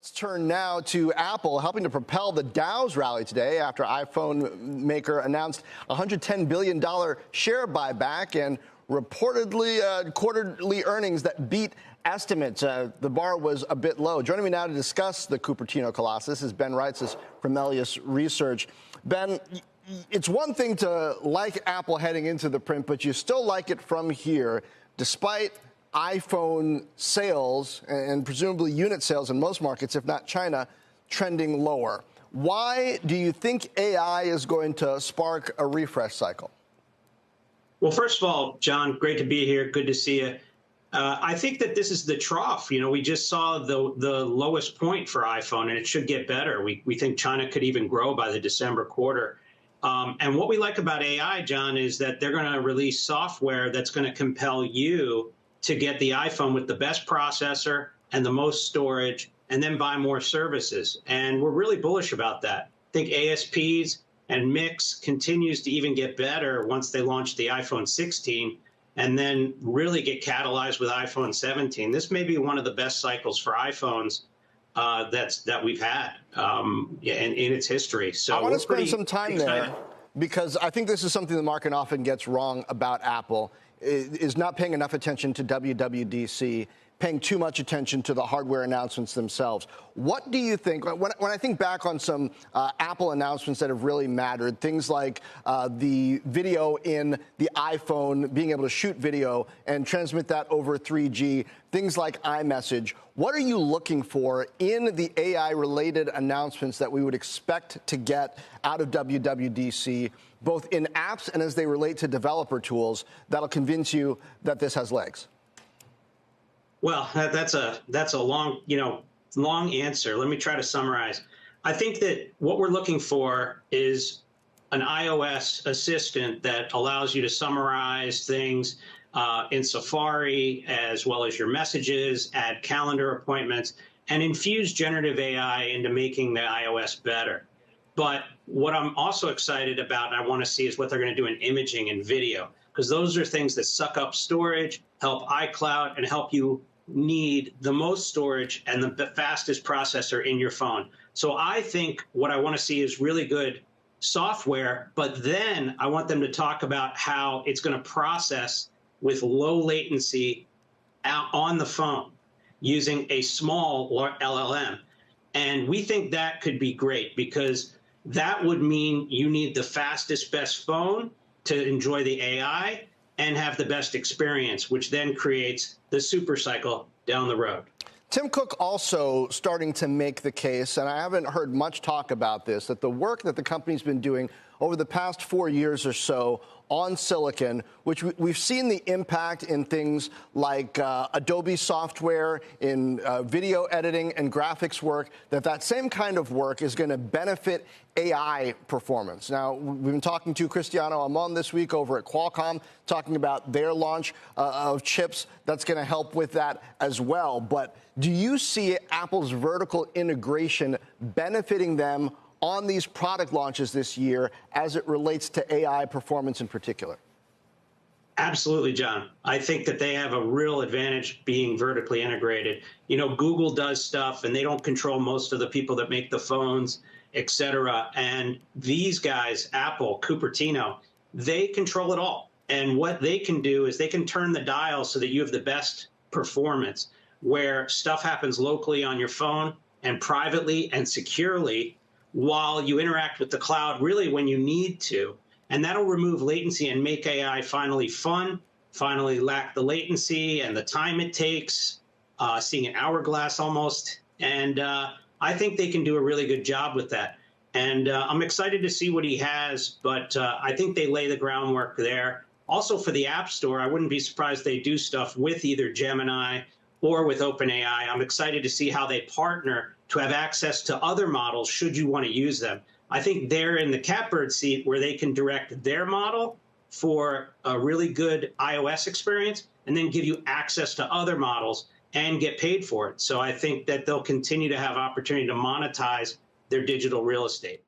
Let's turn now to Apple, helping to propel the Dow's rally today after iPhone maker announced a $110 billion share buyback and reportedly quarterly earnings that beat estimates. The bar was a bit low. Joining me now to discuss the Cupertino Colossus is Ben Reitzes from Melius Research. Ben, it's one thing to like Apple heading into the print, but you still like it from here, despite iPhone sales and presumably unit sales in most markets, if not China, trending lower. Why do you think AI is going to spark a refresh cycle? Well, first of all, John, great to be here. Good to see you. I think that this is the trough. You know, we just saw the lowest point for iPhone, and it should get better. We think China could even grow by the December quarter. And what we like about AI, John, is that they're going to release software that's going to compel you to get the iPhone with the best processor and the most storage, and then buy more services. And we're really bullish about that. I think ASPs and mix continues to even get better once they launch the iPhone 16 and then really get catalyzed with iPhone 17. This may be one of the best cycles for iPhones that we've had in its history. So I want to spend some time there because I think this is something the market often gets wrong about Apple, is not paying enough attention to WWDC, paying too much attention to the hardware announcements themselves. What do you think, when I think back on some Apple announcements that have really mattered, things like the video in the iPhone, being able to shoot video and transmit that over 3G, things like iMessage, what are you looking for in the AI-related announcements that we would expect to get out of WWDC, both in apps and as they relate to developer tools, that'll convince you that this has legs? Well, that's a long answer. Let me try to summarize. I think that what we're looking for is an iOS assistant that allows you to summarize things in Safari, as well as your messages, add calendar appointments, and infuse generative AI into making the iOS better. But what I'm also excited about, and I want to see, is what they're going to do in imaging and video, because those are things that suck up storage, help iCloud, and help you need the most storage and the fastest processor in your phone. So I think what I want to see is really good software, but then I want them to talk about how it's going to process with low latency on the phone using a small LLM. And we think that could be great, because that would mean you need the fastest, best phone to enjoy the AI and have the best experience, which then creates the super cycle down the road. Tim Cook also starting to make the case, and I haven't heard much talk about this, that the work that the company's been doing over the past 4 years or so on silicon, which we've seen the impact in things like Adobe software, in video editing and graphics work, that same kind of work is going to benefit AI performance. Now, we've been talking to Cristiano Amon this week over at Qualcomm, talking about their launch of chips that's going to help with that as well. But do you see Apple's vertical integration benefiting them on these product launches this year as it relates to AI performance in particular? Absolutely, John. I think that they have a real advantage being vertically integrated. You know, Google does stuff and they don't control most of the people that make the phones, et cetera. And these guys, Apple, Cupertino, they control it all. And what they can do is they can turn the dial so that you have the best performance, where stuff happens locally on your phone and privately and securely, while you interact with the cloud really when you need to. And that'll remove latency and make AI finally fun, finally lack the latency and the time it takes, seeing an hourglass almost. And I think they can do a really good job with that. And I'm excited to see what he has, but I think they lay the groundwork there. Also for the App Store, I wouldn't be surprised they do stuff with either Gemini or with OpenAI. I'm excited to see how they partner to have access to other models should you want to use them. I think they're in the catbird seat where they can direct their model for a really good iOS experience and then give you access to other models and get paid for it. So I think that they'll continue to have opportunity to monetize their digital real estate.